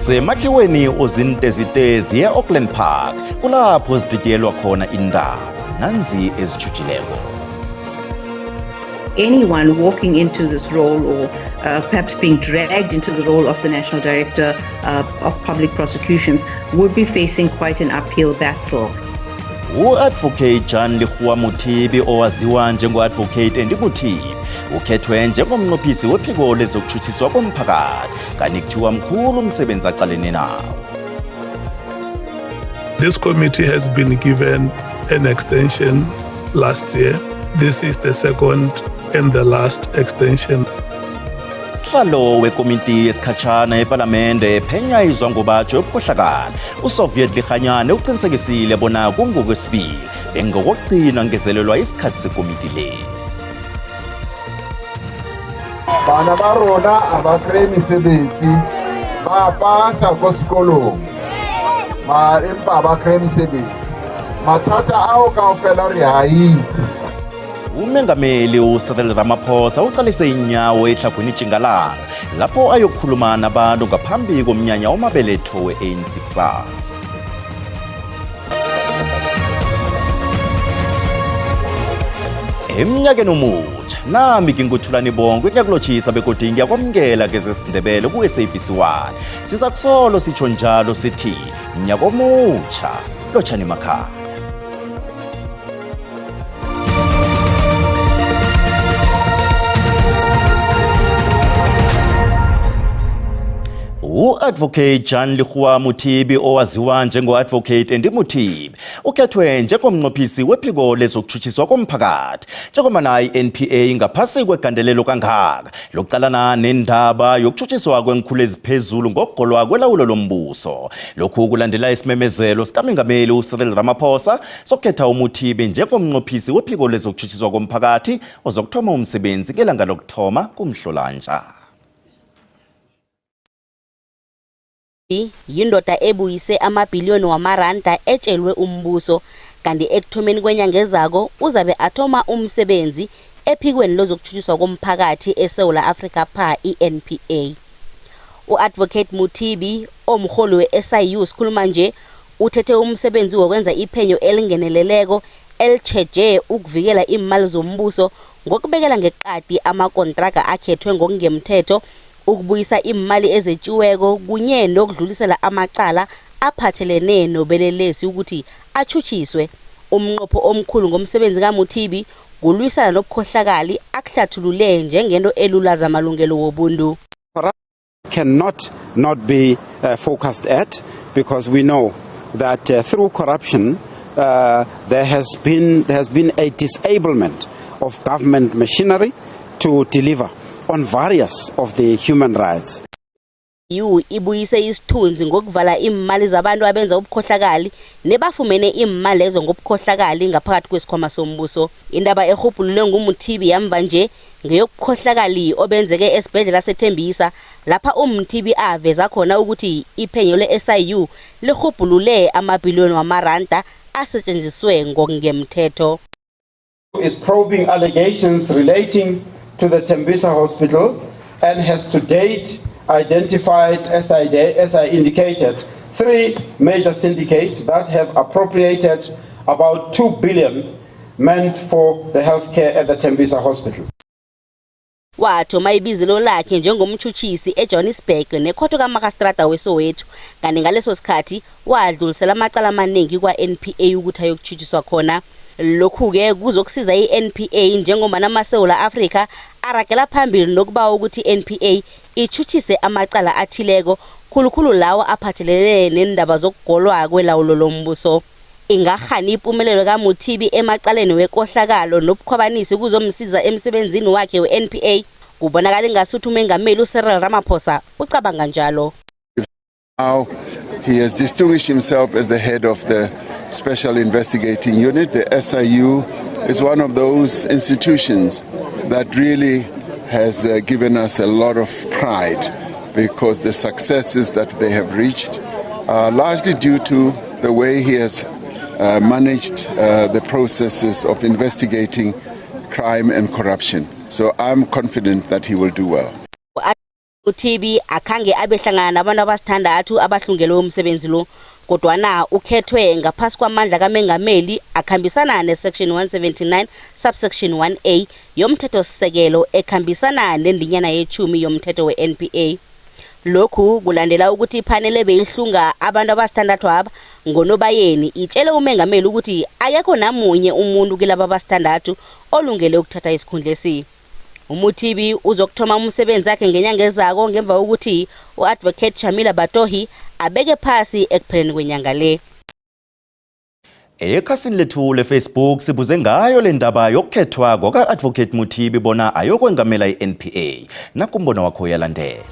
Kusemakhiweni ozintezitezi e-Auckland Park kulapho zididiyelwa khona indaba nanzi ezijujileko. Anyone walking into this role or perhaps being dragged into the role of the National Director of Public Prosecutions would be facing quite an uphill battle. U-Advocate Jan Lehua Mothibi owaziwa njengo-Advocate Andy Mothibi ukhethwe njengomnqophisi wephiko lezokutshutshiswa komphakathi kanti kuthiwa mkhulu umsebenzi aqalene nawo. This committee has been given an extension last year. This is the second and the last extension. Sihlalo wekomiti esikhatshana eParlamente ephenya izwangobatsho yobukhohlakali uSoviet Lihanyane uqinisekisile bona kungokwesibili bengokugcina ngezelelwa isikhathi sekomiti le. Bana ba rona abakre mesebetsi ba pasa ko sekolong ba empa abakre mesebetsi mathata ao kaofela re a itse. Umengameli uCyril Ramaphosa uqalise inyawo ehlagwini Tjingalanga lapho ayokukhuluma nabantu ngaphambi komnyanya wamabeletho we-ANC kusasa. Emnyakeni omutsha nami nginguthulani bonke kuyakulotshisa begodwa ngiyakwamukela ke zesindebele ku-SABC1 sisakusolo sitsho njalo sithi mnyaka omutsha lotshani emakhaya. U-Advocate Jan Lehua Mothibi owaziwa njengo-Advocate Andy Mothibi ukhethwe njengomnqophisi wephiko lezokutshutshiswa komphakathi njengoba nayo i-NPA ngaphasi kwegandelelo kangaka lokuqalana nendaba yokutshutshiswa kwenkhulu eziphezulu ngokugolwa kwelawulo lombuso. Lokhu kulandela isimemezelo sikaMengameli uCyril Ramaphosa sokukhetha uMothibi njengomnqophisi wephiko lezokutshutshiswa komphakathi ozokuthoma umsebenzi ngelanga lokuthoma kuMhlolanja. Yindoda ebuyise amabhiliyoni wamaranda etshelwe umbuso kanti ekuthomeni kwenyanga ezako uzabe athoma umsebenzi ephikweni lozokutshutshiswa komphakathi eSouth Africa PA iNPA. U-Advocate Mothibi omholi we-SIU sikhuluma nje uthethe umsebenzi wokwenza iphenyo elingeneleleko elitsheje ukuvikela imali zombuso ngokubekela ngeqadi amakontraka akhethwe ngokungemthetho ukubuyisa imali ezetshiweko kunye nokudlulisela amacala aphathelene nobelelesi ukuthi achuchiswe. Umnqopho omkhulu ngomsebenzi kaMothibi kulwisana nobukhohlakali akuhlathulule njengento elulaza amalungelo wobuntu. Cannot not be focused at because we know that through corruption there has been a disablement of government machinery to deliver on various of the human rights. Ibuyise isithunzi ngokuvala imali zabantu abenza ubukhohlakali nebafumene imali lezo ngobukhohlakali ngaphakathi kwesikhwama sombuso. Indaba ehubhululwe nguMothibi yamva nje ngeyokukhohlakali obenzeke esibhedlela seThembisa lapha uMothibi aveza khona ukuthi iphenyo le-SIU lihubhulule amabhiliyoni wamaranda asetshenziswe ngokungemthetho. Is probing allegations relating to the Tembisa Hospital and has to date identified, as I indicated, 3 major syndicates that have appropriated about 2 billion meant for the healthcare at the Tembisa Hospital. Wathoma ibizelo lakhe njengomtshutshisi eJohannesburg nekhotho kaMakastrata weSoweto kanti ngaleso sikhathi wadlulisela amacala amaningi kwa-NPA ukuthi ayokutshuthiswa khona. Lokhu ke kuzokusiza i-NPA njengoba namaSouth Africa aragela phambili nokuba ukuthi i-NPA ichuchise amacala athileko khulukhulu lawo aphathelene nendaba zokugolwa kwelawulo lombuso. Ingahani impumelelo kaMothibi emacaleni wekohlakalo nobukhwabanisi kuzomsiza emsebenzini wakhe we-NPA kubonakala ingasuthi umengameli uCyril Ramaphosa ucabanga njalo. Now he has distinguished himself as the head of the Special Investigating Unit. The SIU is one of those institutions that really has given us a lot of pride because the successes that they have reached are largely due to the way he has managed the processes of investigating crime and corruption. So I'm confident that he will do well. uTB akhange abehlangana nabantu abasithandathu abahlungelwe umsebenzi lo kodwana ukhethwe ngaphasi kwamandla kaMengameli akhambisana nesection 179 subsection 1A yomthethosisekelo ekhambisana nendinyana ye-10 yomthetho we-NPA. Lokhu kulandela ukuthi ipanele beyihlunga abantu abasithandathu aba ngoNobayeni itshele uMengameli ukuthi akekho namunye umuntu kilabo abasithandathu olungele ukuthatha isikhundla lesi. UMuthibi uzokuthoma umsebenzi wakhe ngenyanga ezako ngemva kokuthi uAdvocate Shamila Batohi abeke phasi ekupheleni kwenyanga le. Ekhasini lethu leFacebook sibuze ngayo le ndaba yokukhethwa kwaka-Advocate Muthibi bona ayokwengamela i-NPA. Nakumbono wakho uyalandela.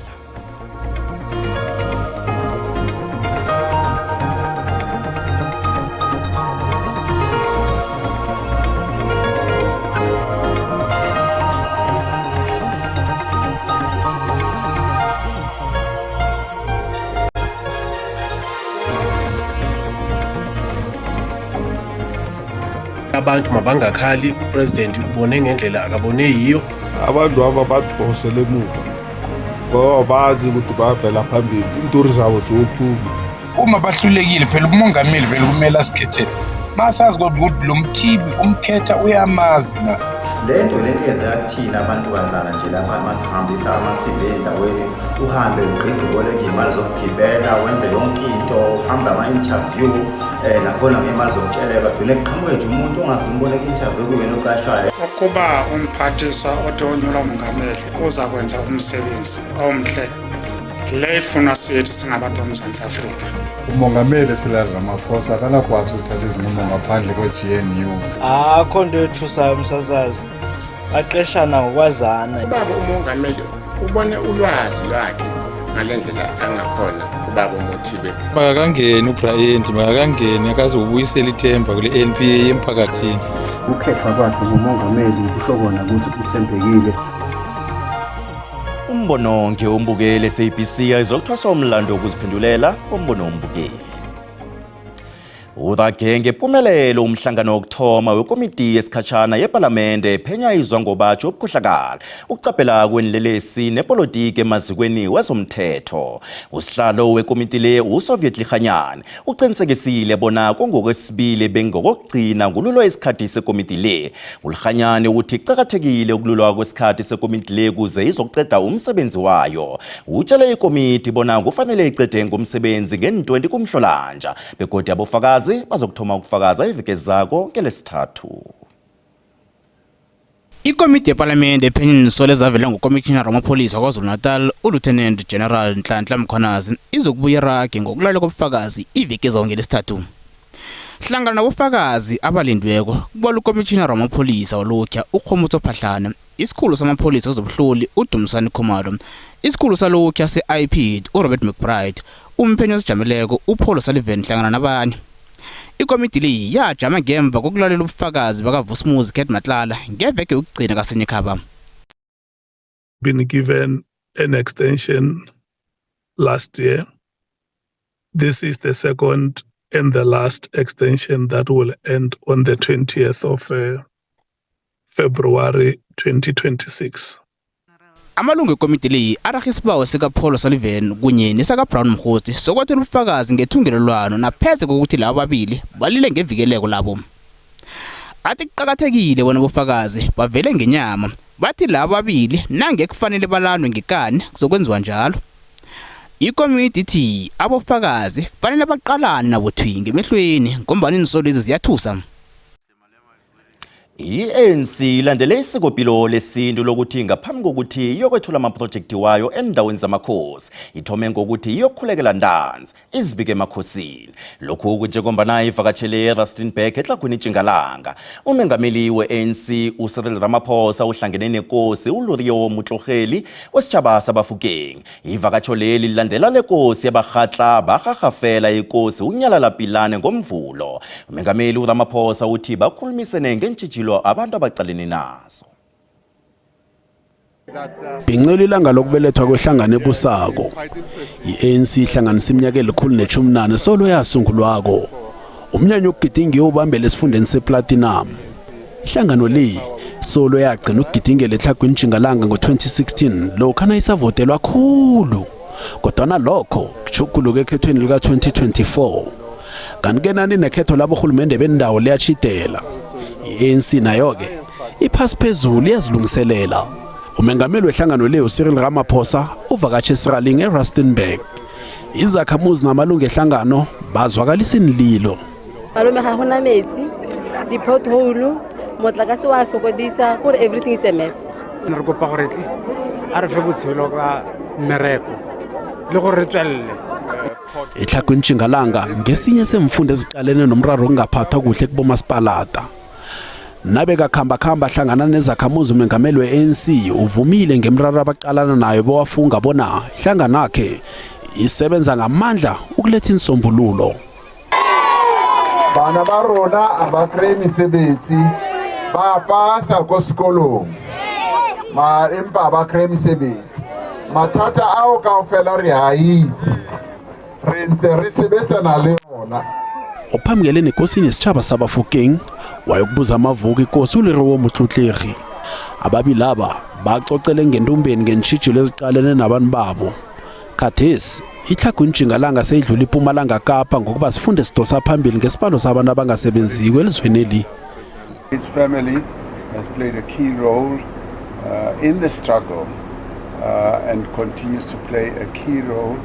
Abantu mabangakhali upresident ubone ngendlela akabone yiyo abantu aba badosele emuva ngoba bazi ukuthi bavela phambili inturi zabo zothuma uma bahlulekile phela umongameli vele kumele asikhethele masazi ukuthi lo Mthibi umkhetha uyamazi na lento yenza kuthina abantu bazana nje lapha masihambisa amasebe endaweni uhambe uqedibole imali zokugibela wenze yonke into uhamba ama-interview nakhona ngemali zokutsheleka gcine kuqhamuke nje umuntu ongazimbona ku-interview kuyena oqashwayo. Ukuba umphathisa odonyelwa umongameli uza kwenza umsebenzi omhle le ifuna sithi singabantu boMzantsi Afrika. umongameli Cyril Ramaphosa akanakwazi ukuthatha izinqumo ngaphandle kwe-GNU. Akho nto ethusayo umsasazi baqeshana ngokwazana. Ubaba umongameli ubone ulwazi lwakhe ngalendlela angakhona ubaba uMuthibi. Makakangeni uBryant, makakangeni akazobuyisela ithemba kule NPA emphakathini. Ukukhethwa kwakhe ngumongameli kusho kona ukuthi uthembekile. Umbono ngeumbukeli SABC izokuthwasa umlando wokuziphendulela kombono umbukeli. Udagenge phumelelo umhlangano wokuthoma wekomiti yesikhatshana yeParlamente ephenya izwangobatsho obukhohlakala ukucaphela kwenilelesi nepolitiki emazikweni wezomthetho. Usihlalo wekomiti le uSoviet Likhanyane uqinisekisile bona kungokwesibili bengokugcina ngululwa isikhathi sekomiti le. uLikhanyane uthi kuqakathekile ukululwa kwesikhathi sekomiti le kuze izokuqeda umsebenzi wayo. Utshele ikomiti bona kufanele iqede ngomsebenzi nge-20 kuMhlolanja begodwa abofakazi bazokuthoma ukufakaza iveke ezako ngeLesithathu. Ikomiti yeParlamente ephenya izinsolo ezavela nguCommissioner wamapholisa kwaZulu-Natal uLieutenant General Nhlanhla Mkhwanazi izokubuya irage ngokulalela kobufakazi iveke ezako ngeLesithathu. Hlangana nabofakazi abalindweko kubalwa uCommissioner wamapholisa walokya uKgomotso Phahlana, isikhulu samapholisa kwezobuhloli uDumsani Khumalo, isikhulu salokya se-IP uRobert McBride, umphenyi wesijameleko uPaul Sullivan hlangana nabanye. Ikomiti le yajama ngemva kokulalela ubufakazi bakaVusumuzi Ket Matlala ngeveke yokugcina kaSenyekhaba. Been given an extension last year. This is the second and the last extension that will end on the 20th of February 2026. Amalungu ekomiti le arahisibawo sikaPaul Sullivan kunye nesaka Brown Mkhosi sokwathela ubufakazi ngethungelelwano napheze kokuthi labo babili balile ngevikeleko labo. Athi kuqakathekile bona ubufakazi bavele ngenyama bathi labo babili nange kufanele balandwe ngekani kuzokwenziwa njalo. Ikomiti ithi abofakazi kufanele baqalane nabothwinge emehlweni ngombani insolo lezi ziyathusa. I-ANC ilandele isikopilo lesintu lokuthi ngaphambi kokuthi iyokwethula amaprojekti wayo endaweni zamakhosi ithome ngokuthi iyokhulekela ntanzi izibike emakhosini. Lokhu kunjengombana ivakatshele eRustenburg etlagwini Tjingalanga. Umengameli we-ANC uCyril Ramaphosa uhlangene nenkosi uLorio Motlogeli wesitjhaba saBafokeng. Ivakatsho leli lilandela lenkosi yabarhatla barhagafela inkosi uNyalala Pilane ngomvulo. Umengameli uRamaphosa uthi bakhulumisene ngentshijilo abantu abaqalene nazo. Bhincela ilanga lokubelethwa kwehlangano ebusako. I-ANC ihlanganisa iminyaka eli-118 solo yasungulwako. Umnyanya wokugidinga ubambele esifundeni sePlatinum. Ihlangano le solo yagcina ukugidingela ehlagwini Ntshingalanga ngo-2016 lokhana isavotelwa kakhulu kodwa lokho kuchukuluke ekhethweni lika 2024 kanti nani nekhetho labo hulumende bendawo liyachitela iANC nayo ke iphasi phezulu yazilungiselela umengameli wehlangano le uCyril Ramaphosa uvakatshe eSiraling eRustenburg izakhamuzi namalungu ehlangano bazwakalisa inlilo malome ga gona metsi di pothole motlakase wa sokodisa gore everything is a mess re kopa gore at least a re fe botshelo ka mereko le gore re tswelle ehlagwini Ntshingalanga ngesinye semfundo eziqalene nomraro ongaphathwa kuhle kubomasipalata nabe kakhamba hlangana nezakhamuzi umengameli weANC uvumile ngemraro abaqalana nayo bowafunga bona ihlangano yakhe isebenza ngamandla ukuletha insombululo bana ba rona abakre mesebetsi ba pasa ko sekolong empa abakre mesebetsi mathata ao kaofela re a itse re ntse re sebetsana le ona ophambili nenkosini yesitshaba sabafokeng wayokubuza amavuko inkosi uLeriwo Motlotlegi ababilaba bacocele ngentumbeni ngentshijilo eziqalene nabantu babo khathesi ihlagwini Ntshingalanga seyidlula iMpumalanga Kapa ngokuba sifunde sidosa phambili ngesibalo sabantu abangasebenziko elizweni eli. His family has played a key role in the struggle and continues to play a key role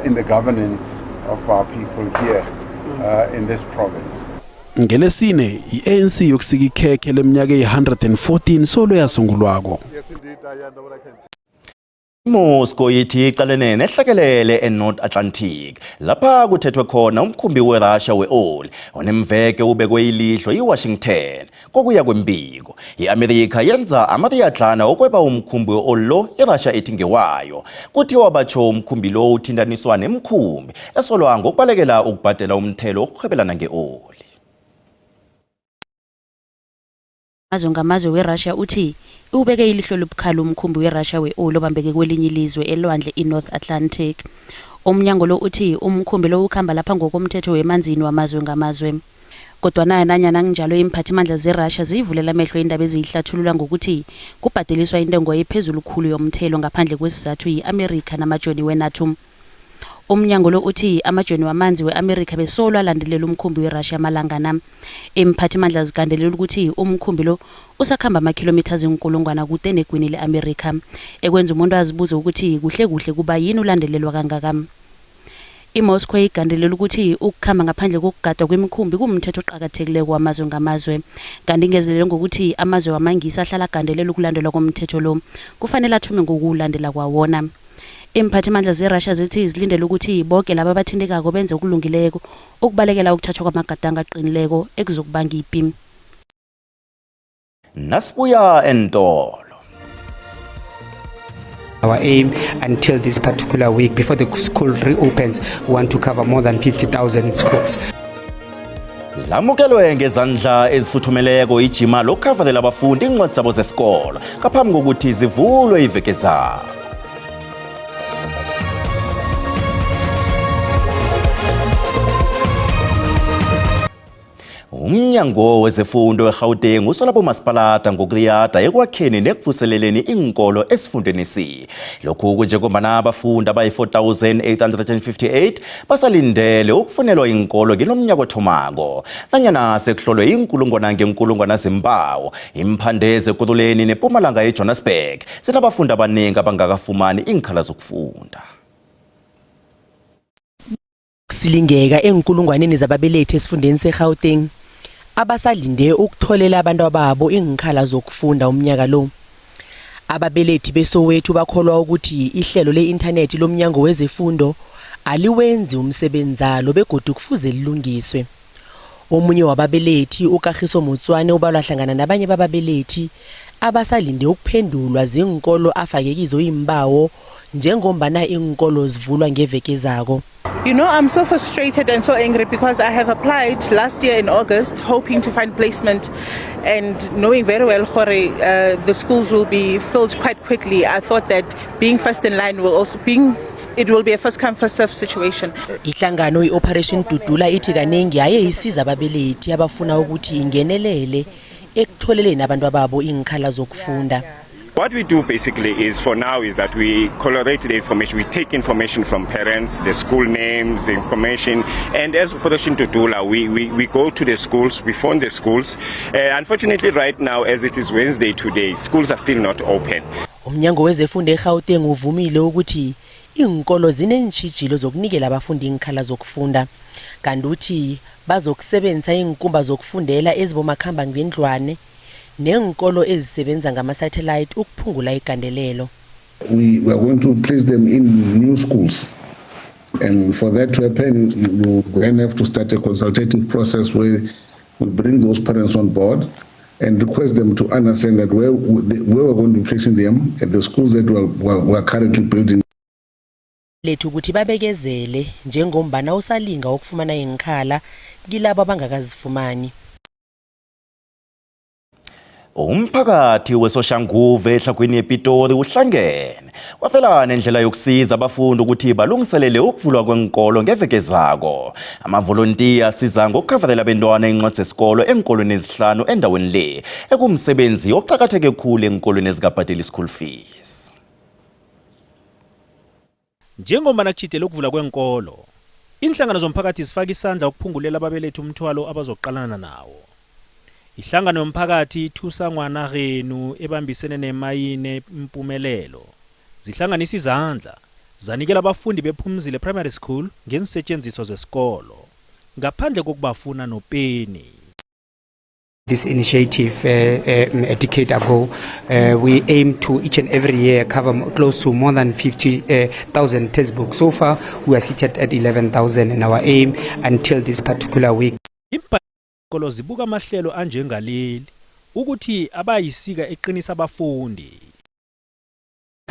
in the governance of our people here in this province. Ngelesine iANC yokusika ikhekhe leminyaka e114 solo yasungulwako. Moscow yithi icalene nehlekelele eNorth Atlantic lapha kuthethwe khona umkhumbi weRussia weoil onemveke ubekwe ilihlo iWashington kokuya kwembiko iAmerica yenza amariyadlana okweba umkhumbi weoil lo iRussia ethi ngewayo kuthiwa batsho umkhumbi lo uthindaniswa nemkhumbi esolwa ngokubalekela ukubhadela umthelo okuhwebelana ngeoil. Ngamazwe weRussia uthi ubeke ilihlo lobukhala umkhumbi weRussia weoil obambeke kwelinye ilizwe elwandle iNorth Atlantic. Umnyango lo uthi umkhumbi lo ukhamba lapha ngokomthetho wemanzini wamazwe ngamazwe. Kodwa nanyana kunjalo imphathimandla zeRussia zivulela amehlo indaba ezihlathulula ngokuthi kubhadeliswa intengo ephezulu khulu yomthelo ngaphandle kwesizathu yiAmerica namajoni weNATO. Umnyango lo uthi amajoni wamanzi weAmerica besolwa landelela umkhumbi weRussia malangana. Imphathimandla zigandelela ukuthi umkhumbi lo usakhamba amakhilometers inkulungwana kude negwini leAmerica ekwenza umuntu azibuze ukuthi kuhle kuba yini ulandelelwa kangaka. IMoscow igandelela ukuthi ukukhamba ngaphandle kokugadwa kwemikhumbi kumthetho oqhakathekileko wamazwe ngamazwe kanti ingezelele ngokuthi amazwe wamangisa ahlala agandelela ukulandelwa komthetho lo kufanele athome ngokulandela kwawona. Imphathimandla zeRussia zithi zilindele ukuthi bonke laba abathindekako benze okulungileko ukubalekela ukuthathwa kwamagadanga aqinileko ekuzokubanga ipi. Nasibuya entolo. Our aim until this particular week, before the school reopens, we want to cover more than 50,000 schools. Lamukelwe ngezandla ezifuthumeleko ijima lokukhavarela abafundi incwadi zabo zesikolo ngaphambi kokuthi zivulwe iveke zabo. Umnyango wezefundo eGauteng usola bomasipalata ngokuriyada ekwakheni nekuvuseleleni inkolo esifundeni si. Lokhu kunjengombana abafundi abayi-4,858 basalindele ukufunelwa inkolo kilomnyaka othomako. Nanyana sekuhlolwe inkulungwana zembawo, imphandeze eKuruleni neMpumalanga eJohannesburg sinabafundi abaningi abangakafumani inkhala zokufunda. Silingeka enkulungwaneni zababelethi esifundeni seGauteng abasalinde ukutholela abantu ababo inkhala zokufunda umnyaka lo. Ababelethi beSoweto bakholwa ukuthi ihlelo le-internet lomnyango wezefundo aliwenzi umsebenzi walo begodu kufuze lilungiswe. Omunye wababelethi uKagiso Motswane ubalwa hlangana nabanye bababelethi abasalinde ukuphendulwa zinkolo afakekizo imbawo njengombana inkolo zivulwa ngeveke zako. You know, I'm so frustrated and so angry because I have applied last year in August hoping to find placement and knowing very well the schools will be filled quite quickly. I thought that being first in line will also it will be a first come first serve situation. Ihlangano iOperation Dudula ithi kanengi aye isiza ababelethi abafuna ukuthi ingenelele ekutholeleni abantu ababo inkhala zokufunda. What we do basically is, for now, is that we collate the information. We take information from parents, the school names, the information, and as Operation Tutula, we go to the schools, we phone the schools. Unfortunately, right now, as it is Wednesday today, schools are still not open. Umnyango wezefundo eGauteng uvumile ukuthi inkolo zinentshijilo zokunikela abafundi inkhala zokufunda, kanti uthi bazokusebenzisa inkumba zokufundela ezibomakhamba ngendlwane nenkolo ezisebenza ngama-satellite ukuphungula igandelelo. We are going to place them in new schools, and for that to happen, you then have to start a consultative process where we bring those parents on board and request them to understand that where we're going to be placing them at the schools that we're currently building. Lethu ukuthi babekezele njengombana usalinga ukufumana inkhala kilabo abangakazifumani. Umphakathi weSoshanguve ehlakweni ePitori uhlangene wafelana nendlela yokusiza abafundi ukuthi balungiselele ukuvulwa kwenkolo ngeveke zako. Amavolontiya asiza ngokukhavarela abantwana incwadi zesikolo enkolweni ezihlanu endaweni le ekumsebenzi ocakatheke khulu enkolweni ezikabhadeli school fees. Njengoba nakujidele ukuvula kwenkolo, inhlangano zomphakathi zifaka isandla ukuphungulela ababelethi umthwalo abazoqalana nawo. Ihlangano yomphakathi Thusangwana Renu ebambisene neMayine Impumelelo zihlanganisa izandla zanikela abafundi bePhumzile Primary School ngesisetshenziswa zesikolo ngaphandle kokubafuna nopeni. This initiative a decade ago, we aim to each and every year cover close to more than 50,000 textbooks. So far, we are seated at 11,000, and our aim until this particular week. Inkolo zibuka amahlelo anjengaleli ukuthi abayisika eqinisa abafundi.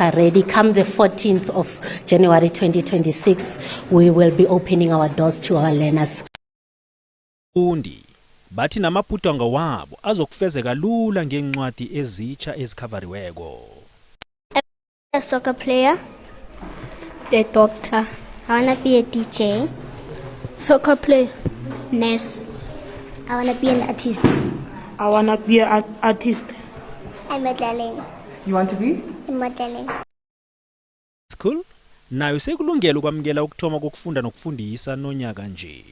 Already come the 14th of January 2026, we will be opening our doors to our learners. Fundi bathi namaphutanga wabo azokufezeka lula ngencwadi ezitsha ezikhavariweko. A soccer player, a doctor. I wanna be a DJ. Soccer player, nurse. I wanna be an artist. I wanna be an artist. I'm modeling. You want to be? I'm modeling. School nayo sekulungela ukwamukela ukuthoma kokufunda nokufundisa nonyaka nje.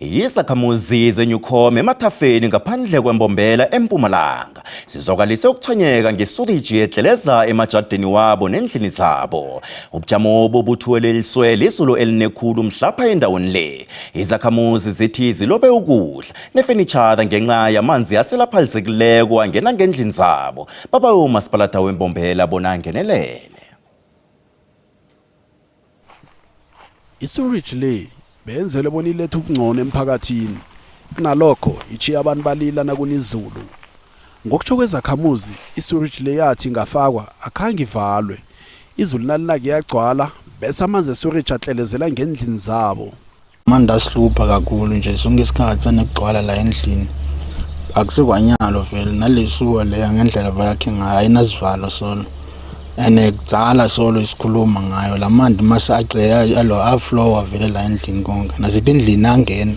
Isakhamuzi zeNyukhome emathafeni ngaphandle kwembombela eMpumalanga sizokalise ukuthonyeka ngesuriji edleleza emajardeni wabo nendlini zabo. Ubujamo bobuthuweleliswe lisulu elinekhulu mhlapha endaweni le. Izakhamuzi zithi zilobe ukudla nefurniture ngenxa yamanzi aselaphalisekileko angena ngendlini zabo. Baba uMasipalata wembombela bona ngenelele. Isuriji le benzele bona ilethe ukungcono emphakathini kunalokho ichi abantu balila nakunizulu ngokutsho kwezakhamuzi isuriji le yathi ingafakwa akhange ivalwe izulu nalinake yagcwala bese amanzi esuriji atlelezela ngendlini zabo manje asihlupha kakhulu nje sonke isikhathi sanekugcwala la endlini akusekwanyalo vele nalesuwa le ngendlela bayakhe ngayo ayinasivalo solo ene kudzala solo isikhuluma ngayo lamanti masacela alo aflow avele la endlini konke nasendlini angena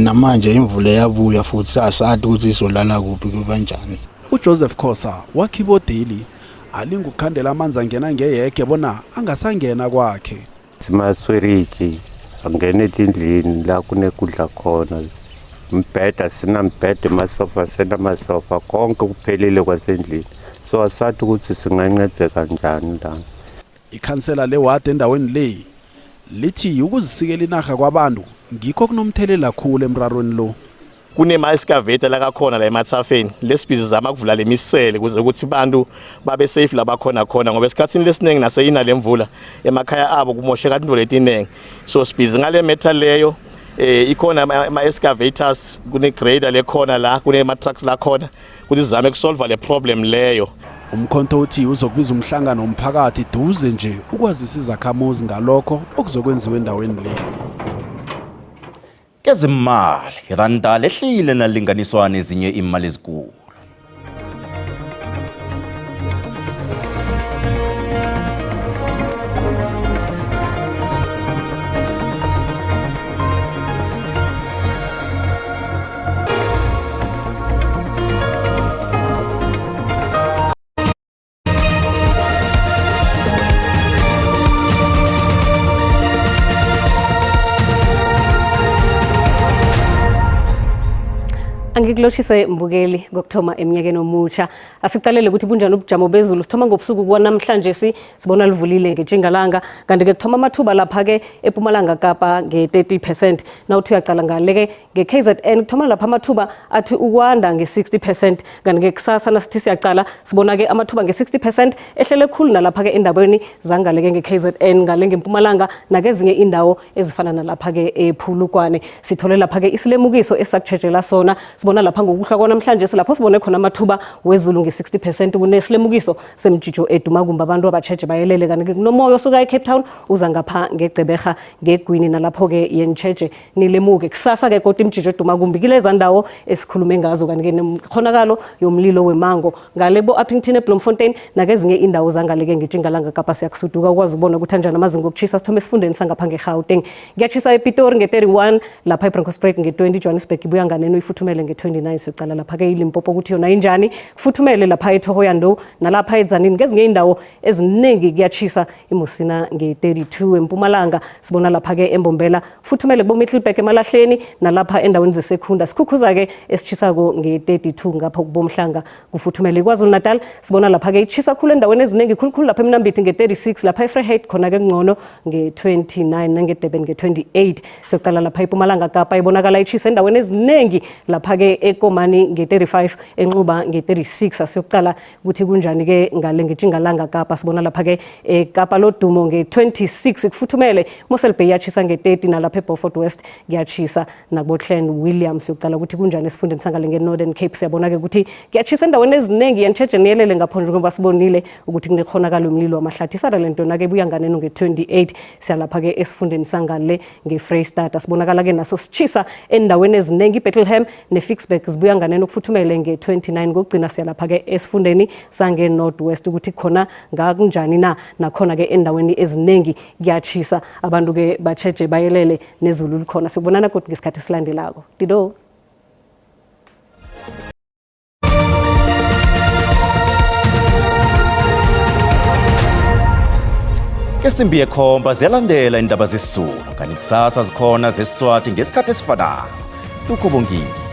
namanje imvula yabuya futhi sasathi ukuthi izolala kuphi kubanjani. uJoseph Khosa wakhibo daily alinga ukukhandela amanzi angena ngeyeke bona angasangena kwakhe. Simaswiriji angena endlini la kunekudla khona mbheda sina mbheda masofa sena masofa konke kuphelile kwasendlini. So asathi ukuthi singancedeka kanjani la. Ikhansela leward endaweni le lithi ukuzisikela inaga kwabantu ngikho kunomthelela kakhulu emrarweni lo. Kunema excavator la kakhona la emathafeni lesibhizi zama kuvula lemisele kuze ukuthi abantu babe safe la bakhona khona ngoba esikhatsini lesinengi naseyina lemvula emakhaya abo kumosheka into letinengi. So sibhizi ngale metal leyo ikhona ama excavators kune grader lekhona la kune ma trucks la khona ukuthi sizame ukusolve le problem leyo. Umkhonto uthi uzokubiza umhlangano omphakathi duze nje ukwazisa izakhamuzi ngalokho okuzokwenziwa endaweni le. Kezimali iranda lehlile nalinganiswa nezinye imali ezinkulu. Angikulochise mbukeli ngokuthoma eminyakeni omutsha. Asicalele ukuthi bunjani ubujamo bezulu. Sithoma ngobusuku kwanamhlanje sibona livulile ngeJingalanga kanti ke kuthoma amathuba lapha ke ePumalanga Kapa nge30%. Nawuthi uyacala ngale ke ngeKZN kuthoma lapha amathuba athi ukwanda nge60% kanti ke kusasa nasithi siyacala sibona ke amathuba nge60% ehlele khulu nalapha ke endaweni zangale ke ngeKZN ngale ngeMpumalanga nakezinye indawo ezifana nalapha ke ePhulukwane. Sithole lapha ke isilemukiso esakutshejela sona. Sibona lapha ngokuhla kwanamhlanje silapho sibone khona amathuba wezulu nge60% kunesilemukiso semjijo edumakumba abantu abatsheje bayelele kanti kunomoya osuka eCape Town uza ngapha ngeGcebera ngeGwini nalapho ke yentsheje nilemuke kusasa ke kodwa imjijo edumakumbi kileza ndawo esikhulume ngazo kanti ke nemkhonakalo yomlilo wemango ngale bo Uppington eBloemfontein nakezinye indawo zangale ke ngeJingalanga Kapa siyakusuduka ukwazi ukubona ukuthi kanjani amazinga okuchisa sithome esifundeni sangapha ngeGauteng ngiyachisa ePitori nge31 lapha eBrankospruit nge20 Johannesburg ibuya nganeno ifuthumele nge29 siyocala lapha ke iLimpopo ukuthi yona injani kufuthumele lapha eThohoyandou nalapha eZanini ngezinye indawo eziningi kuyachisa iMusina nge32 eMpumalanga sibona lapha ke eMbombela kufuthumele kuboMiddelburg eMalahleni nalapha endaweni zeSekhunda sikhukhuza ke esichisako nge32 ngapha kubomhlanga kufuthumele KwaZulu Natal sibona lapha ke ichisa khulu endaweni eziningi khulukhulu lapha eMnambithi nge36 lapha eFreiheit khona ke ngcono nge29 nangeDurban nge28 siyocala lapha ePumalanga Kapa ibonakala ichisa endaweni eziningi lapha ke eKomani nge35 enxuba nge36 asiyocala ukuthi kunjani ke ngale ngeJingalanga Kapa sibona lapha ke eKapa lodumo nge26 kufuthumele Mosel Bay yachisa nge30 nalapha eBeaufort West kuyachisa nakuboClan Williams siyocala ukuthi kunjani esifundeni sangale ngeNorthern Cape siyabona ke ukuthi kuyachisa endaweni eziningi yentsheje niyelele ngaphondle ngoba sibonile ukuthi kunekhonakala umlilo wamahlathi sara lento na ke buya nganeno nge28 siyalapha ke esifundeni sangale ngeFreystata sibonakala ke naso sichisa endaweni eziningi iBethlehem neFixburg zibuya nganeno kufuthumele nge29 ngokugcina siyalapha ke esifundeni sange Northwest ukuthi khona ngakunjani na nakhona ke endaweni eziningi kuyachisa abantu ke batsheje bayelele nezulu likhona sikubonana kodwa ngesikhathi silandelako dido Kesimbi yekhomba ziyalandela indaba zesizulu kanti kusasa zikhona zesiswati ngesikhathi esifanayo. Ukho bongile.